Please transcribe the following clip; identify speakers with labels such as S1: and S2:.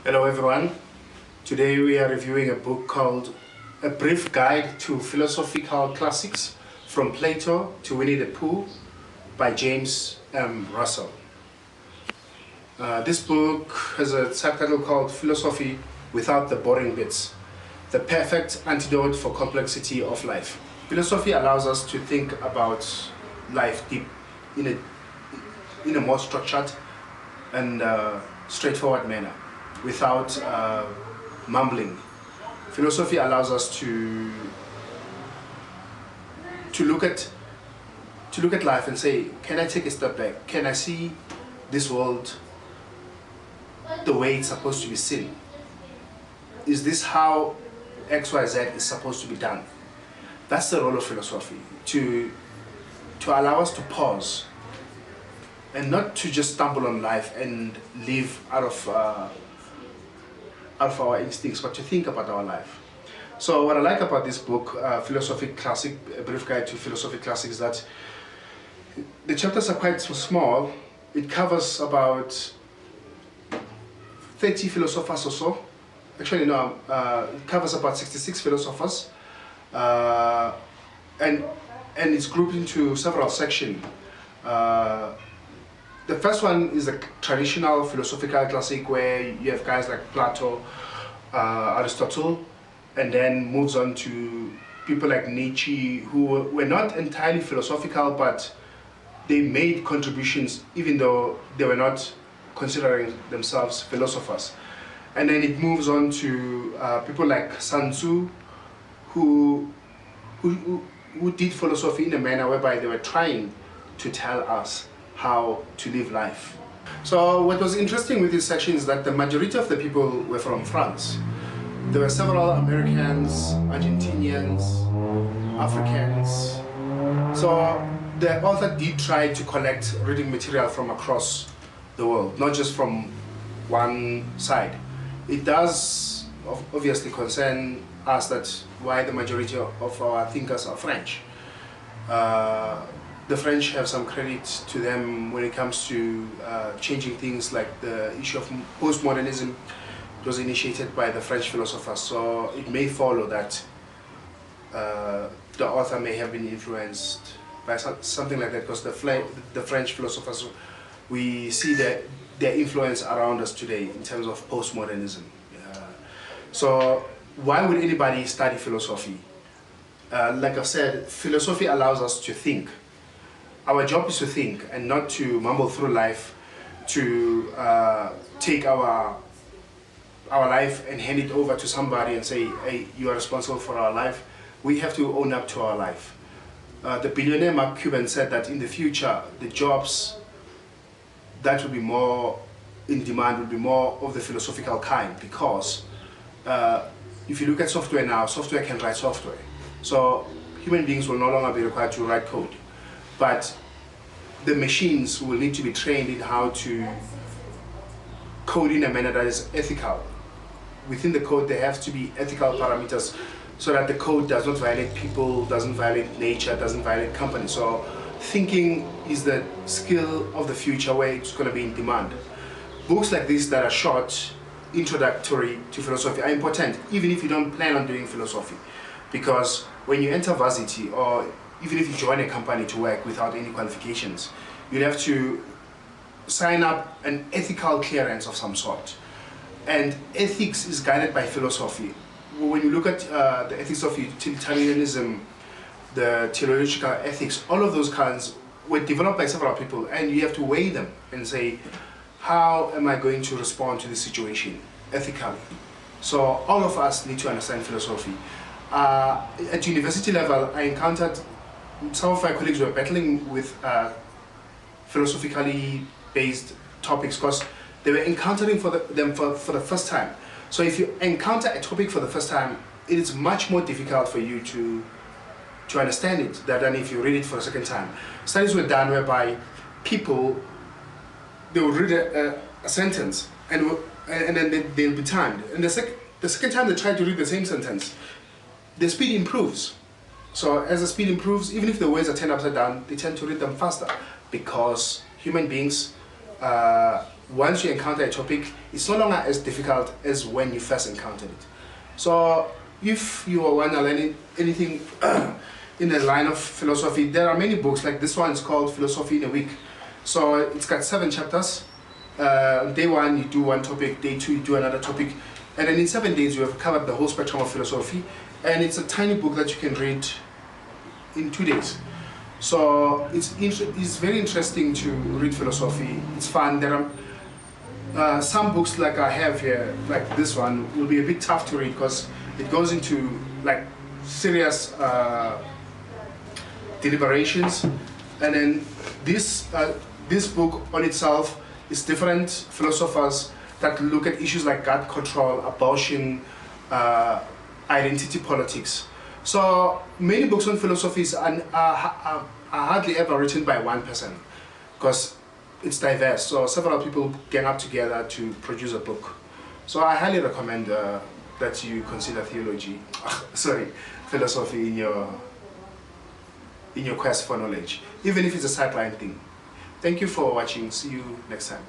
S1: Hello everyone. Today we are reviewing a book called A Brief Guide to Philosophical Classics from Plato to Winnie the Pooh by James M. Russell. This book has a subtitle called Philosophy Without the Boring Bits, the perfect antidote for complexity of life. Philosophy allows us to think about life deep in a more structured and straightforward manner, without mumbling. Philosophy allows us to look at life and say, can I take a step back? Can I see this world the way it's supposed to be seen? Is this how XYZ is supposed to be done? That's the role of philosophy, to allow us to pause and not to just stumble on life and live out of our instincts, but to think about our life. So what I like about this book, Philosophy Classic, A Brief Guide to Philosophy Classics, is that the chapters are quite small. It covers about 30 philosophers or so. Actually, no, it covers about 66 philosophers, and it's grouped into several sections. The first one is the traditional philosophical classic, where you have guys like Plato, Aristotle, and then moves on to people like Nietzsche, who were not entirely philosophical, but they made contributions even though they were not considering themselves philosophers. And then it moves on to people like Sun Tzu, who did philosophy in a manner whereby they were trying to tell us how to live life. So what was interesting with this section is that the majority of the people were from France. There were several Americans, Argentinians, Africans. So the author did try to collect reading material from across the world, not just from one side. It does obviously concern us that why the majority of our thinkers are French. The French have some credit to them when it comes to changing things, like the issue of postmodernism. It was initiated by the French philosophers, so it may follow that the author may have been influenced by something like that, because the French philosophers, we see their influence around us today in terms of postmodernism. So why would anybody study philosophy? Like I've said, philosophy allows us to think. Our job is to think and not to mumble through life, to take our life and hand it over to somebody and say, hey, you are responsible for our life. We have to own up to our life. The billionaire Mark Cuban said that in the future, the jobs that will be more in demand will be more of the philosophical kind, because if you look at software now, software can write software. So human beings will no longer be required to write code. But the machines will need to be trained in how to code in a manner that is ethical. Within the code, there have to be ethical parameters so that the code does not violate people, doesn't violate nature, doesn't violate companies. So thinking is the skill of the future, where it's going to be in demand. Books like this that are short, introductory to philosophy, are important, even if you don't plan on doing philosophy. Because when you enter varsity, or even if you join a company to work without any qualifications, you'll have to sign up an ethical clearance of some sort. And ethics is guided by philosophy. When you look at the ethics of utilitarianism, the teleological ethics, all of those kinds were developed by several people, and you have to weigh them and say, how am I going to respond to this situation ethically? So all of us need to understand philosophy. At university level, I encountered some of my colleagues were battling with philosophically based topics, because they were encountering them for the first time. So if you encounter a topic for the first time, it is much more difficult for you to understand it than if you read it for a second time. Studies were done whereby people, they would read a sentence and then they'll be timed. And the second time they try to read the same sentence, the speed improves. So as the speed improves, even if the words are turned upside down, they tend to read them faster, because human beings once you encounter a topic, it's no longer as difficult as when you first encountered it. So if you want to learn anything in the line of philosophy, there are many books. Like this one is called Philosophy in a Week. So it's got 7 chapters. Day 1 you do one topic, day 2 you do another topic, and then in 7 days you have covered the whole spectrum of philosophy, and it's a tiny book that you can read in 2 days. So it's very interesting to read philosophy. It's fun. There are some books like I have here, like this one, will be a bit tough to read because it goes into like serious deliberations, and then this book on itself is different philosophers that look at issues like gun control, abortion, identity politics. So many books on philosophy are hardly ever written by one person because it's diverse. So several people gang up together to produce a book. So I highly recommend that you consider philosophy in your quest for knowledge, even if it's a sideline thing. Thank you for watching. See you next time.